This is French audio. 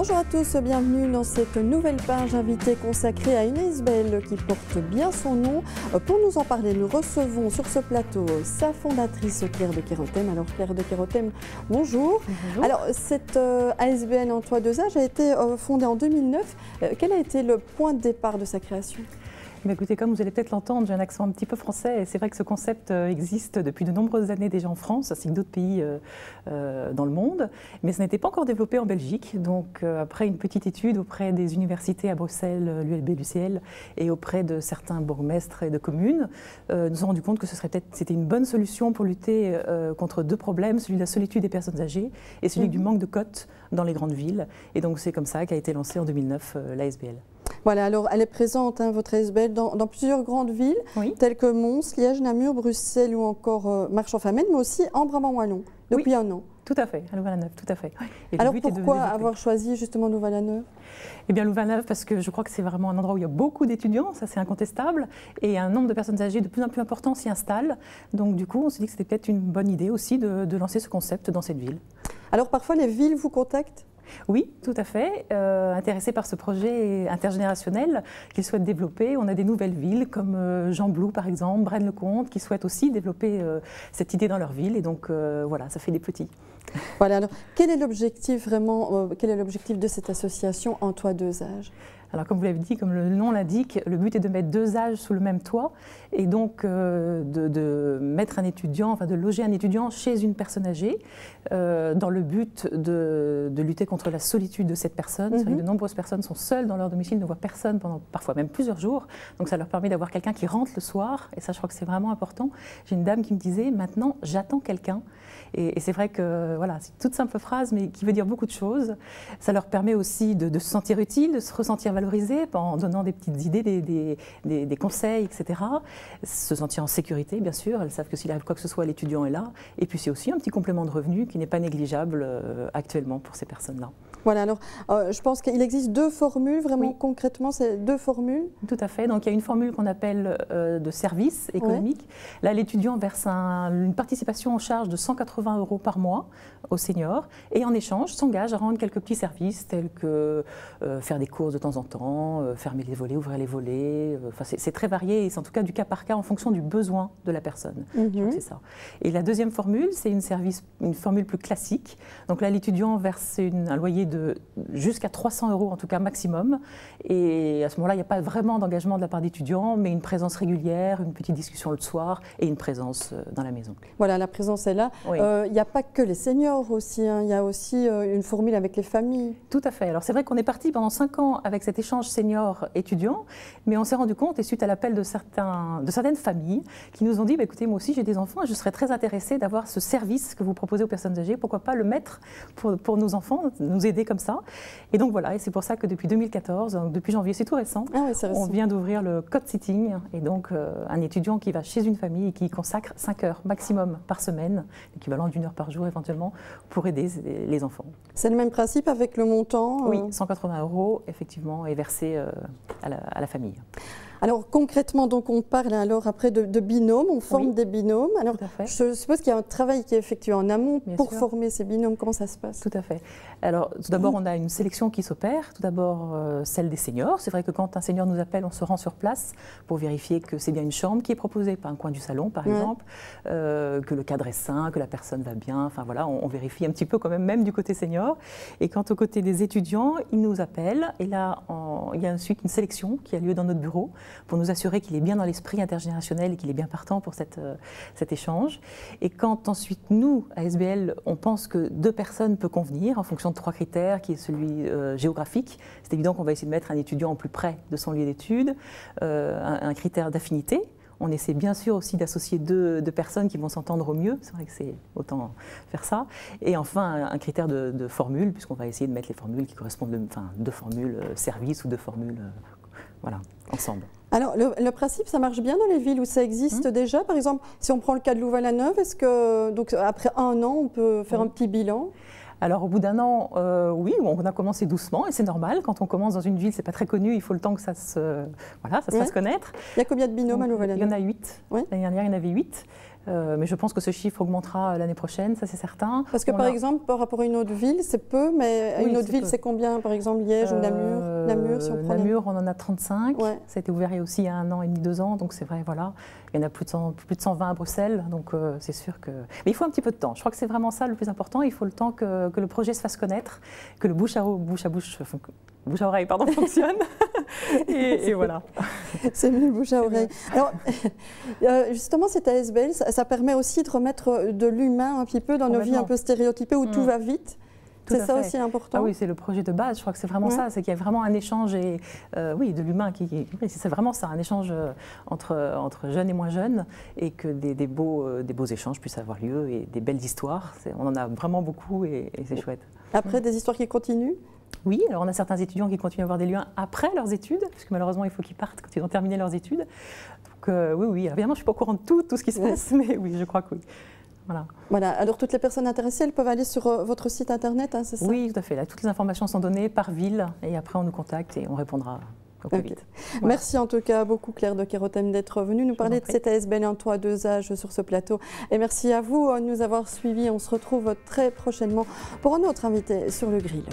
Bonjour à tous, bienvenue dans cette nouvelle page invitée consacrée à une ASBL qui porte bien son nom. Pour nous en parler, nous recevons sur ce plateau sa fondatrice Claire de Kérotem. Alors Claire de Kérotem, bonjour. Bonjour. Alors cette ASBL en toit 2 âges a été fondée en 2009. Quel a été le point de départ de sa création ? Mais écoutez, comme vous allez peut-être l'entendre, j'ai un accent un petit peu français et c'est vrai que ce concept existe depuis de nombreuses années déjà en France, ainsi que d'autres pays dans le monde, mais ce n'était pas encore développé en Belgique. Donc après une petite étude auprès des universités à Bruxelles, l'ULB, l'UCL, et auprès de certains bourgmestres et de communes, nous nous sommes rendu compte que c'était une bonne solution pour lutter contre deux problèmes, celui de la solitude des personnes âgées et celui du manque de cotes dans les grandes villes. Et donc c'est comme ça qu'a été lancée en 2009 l'ASBL. Voilà, alors elle est présente, votre ASBL, dans plusieurs grandes villes, oui, telles que Mons, Liège, Namur, Bruxelles ou encore Marche-en-Famenne, mais aussi en Brabant-Wallon, depuis un an. Tout à fait, à Louvain-la-Neuve, tout à fait. Et alors pourquoi avoir choisi justement Louvain-la-Neuve ? Eh bien Louvain-la-Neuve, parce que je crois que c'est vraiment un endroit où il y a beaucoup d'étudiants, ça c'est incontestable, et un nombre de personnes âgées de plus en plus important s'y installe. Donc du coup, on s'est dit que c'était peut-être une bonne idée aussi de lancer ce concept dans cette ville. Alors parfois les villes vous contactent ? Oui, tout à fait. Intéressés par ce projet intergénérationnel qu'ils souhaitent développer. On a des nouvelles villes comme Gembloux par exemple, Braine-le-Comte, qui souhaitent aussi développer cette idée dans leur ville. Et donc voilà, ça fait des petits. Voilà, alors quel est l'objectif vraiment, quel est l'objectif de cette association en toit 2 âges ? Alors comme vous l'avez dit, comme le nom l'indique, le but est de mettre deux âges sous le même toit et donc de mettre un étudiant, enfin de loger un étudiant chez une personne âgée dans le but de lutter contre la solitude de cette personne. C'est vrai que de nombreuses personnes sont seules dans leur domicile, ne voient personne pendant parfois même plusieurs jours. Donc ça leur permet d'avoir quelqu'un qui rentre le soir et ça je crois que c'est vraiment important. J'ai une dame qui me disait maintenant j'attends quelqu'un. Et c'est vrai que voilà, c'est une toute simple phrase, mais qui veut dire beaucoup de choses. Ça leur permet aussi de se sentir utile, de se ressentir valorisé en donnant des petites idées, des conseils, etc. Se sentir en sécurité, bien sûr. Elles savent que s'il arrive quoi que ce soit, l'étudiant est là. Et puis c'est aussi un petit complément de revenu qui n'est pas négligeable actuellement pour ces personnes-là. Voilà, alors je pense qu'il existe deux formules, vraiment concrètement, c'est deux formules. Tout à fait, donc il y a une formule qu'on appelle de service économique. Là, l'étudiant verse une participation en charge de 180 € par mois aux seniors et en échange s'engage à rendre quelques petits services tels que faire des courses de temps en temps, fermer les volets, ouvrir les volets. Enfin, c'est très varié et c'est en tout cas du cas par cas en fonction du besoin de la personne. Je crois que c'est ça. Et la deuxième formule, c'est une formule plus classique. Donc là, l'étudiant verse un loyer de jusqu'à 300 € en tout cas maximum. Et à ce moment-là, il n'y a pas vraiment d'engagement de la part d'étudiants, mais une présence régulière, une petite discussion le soir et une présence dans la maison. Voilà, la présence est là. Oui. Il n'y a pas que les seniors aussi, il y a aussi une formule avec les familles. Tout à fait. Alors c'est vrai qu'on est parti pendant 5 ans avec cet échange senior-étudiant, mais on s'est rendu compte, et suite à l'appel de certaines familles, qui nous ont dit, écoutez, moi aussi j'ai des enfants et je serais très intéressée d'avoir ce service que vous proposez aux personnes âgées, pourquoi pas le mettre pour nos enfants, nous aider comme ça. Et donc voilà, et c'est pour ça que depuis 2014, donc depuis janvier, c'est tout récent, on vient d'ouvrir le code sitting, et donc un étudiant qui va chez une famille et qui consacre 5 heures maximum par semaine, l'équivalent d'1 heure par jour éventuellement, pour aider les enfants. C'est le même principe avec le montant Oui, 180 € effectivement est versé à la famille. Alors concrètement, donc on parle alors après de binômes, on forme des binômes. Alors je suppose qu'il y a un travail qui est effectué en amont pour former ces binômes. Comment ça se passe ? Tout à fait. Alors tout d'abord, on a une sélection qui s'opère. Tout d'abord, celle des seniors. C'est vrai que quand un senior nous appelle, on se rend sur place pour vérifier que c'est bien une chambre qui est proposée, pas un coin du salon par exemple, que le cadre est sain, que la personne va bien. Enfin voilà, on vérifie un petit peu quand même du côté senior. Et quant au côté des étudiants, ils nous appellent et là, il y a ensuite une sélection qui a lieu dans notre bureau pour nous assurer qu'il est bien dans l'esprit intergénérationnel et qu'il est bien partant pour cet échange. Et quand ensuite, nous, à ASBL, on pense que 2 personnes peuvent convenir en fonction de 3 critères, qui est celui géographique, c'est évident qu'on va essayer de mettre un étudiant au plus près de son lieu d'études, un critère d'affinité. On essaie bien sûr aussi d'associer deux personnes qui vont s'entendre au mieux, c'est vrai que c'est autant faire ça. Et enfin, un critère de formule, puisqu'on va essayer de mettre les formules qui correspondent, enfin 2 formules service ou 2 formules voilà, ensemble. Alors, le principe, ça marche bien dans les villes où ça existe déjà. Par exemple, si on prend le cas de Louvain-la-Neuve, est-ce que, donc, après 1 an, on peut faire un petit bilan ? Alors, au bout d'1 an, oui, on a commencé doucement et c'est normal. Quand on commence dans une ville, c'est pas très connu, il faut le temps que ça se fasse connaître. Il y a combien de binômes à Louvain-la-Neuve ? Il y en a 8. L'année dernière, il y en avait 8. Mais je pense que ce chiffre augmentera l'année prochaine, ça c'est certain. Parce que par exemple, par rapport à une autre ville, c'est peu, mais une autre ville, c'est combien? Par exemple, Liège ou Namur? Namur, si on prend Namur, on en a 35. Ouais. Ça a été ouvert il y a aussi 1 an et demi, 2 ans, donc c'est vrai, voilà. Il y en a plus de 120 à Bruxelles, donc c'est sûr que... Mais il faut un petit peu de temps. Je crois que c'est vraiment ça le plus important. Il faut le temps que le projet se fasse connaître, que le bouche à oreille fonctionne. et voilà. C'est mieux bouche à oreille. Alors, justement, cette ASBL, ça permet aussi de remettre de l'humain un petit peu dans nos vies un peu stéréotypées où tout va vite. C'est ça aussi important. Ah oui, c'est le projet de base. Je crois que c'est vraiment ça. C'est qu'il y a vraiment un échange de l'humain. C'est vraiment ça, un échange entre jeunes et moins jeunes, et que des beaux échanges puissent avoir lieu et des belles histoires. On en a vraiment beaucoup et c'est chouette. Après, des histoires qui continuent? Oui, alors on a certains étudiants qui continuent à avoir des liens après leurs études, parce que malheureusement, il faut qu'ils partent quand ils ont terminé leurs études. Donc oui. Évidemment, je ne suis pas au courant de tout ce qui se passe, mais oui, je crois que oui. Voilà. Alors toutes les personnes intéressées, elles peuvent aller sur votre site internet, hein, c'est ça? Oui, tout à fait. Là, toutes les informations sont données par ville et après on nous contacte et on répondra au plus vite. Voilà. Merci en tout cas beaucoup Claire de Kerotem d'être venue nous parler de cette ASBL en toi 2 âges sur ce plateau. Et merci à vous de nous avoir suivis. On se retrouve très prochainement pour un autre invité sur le grill.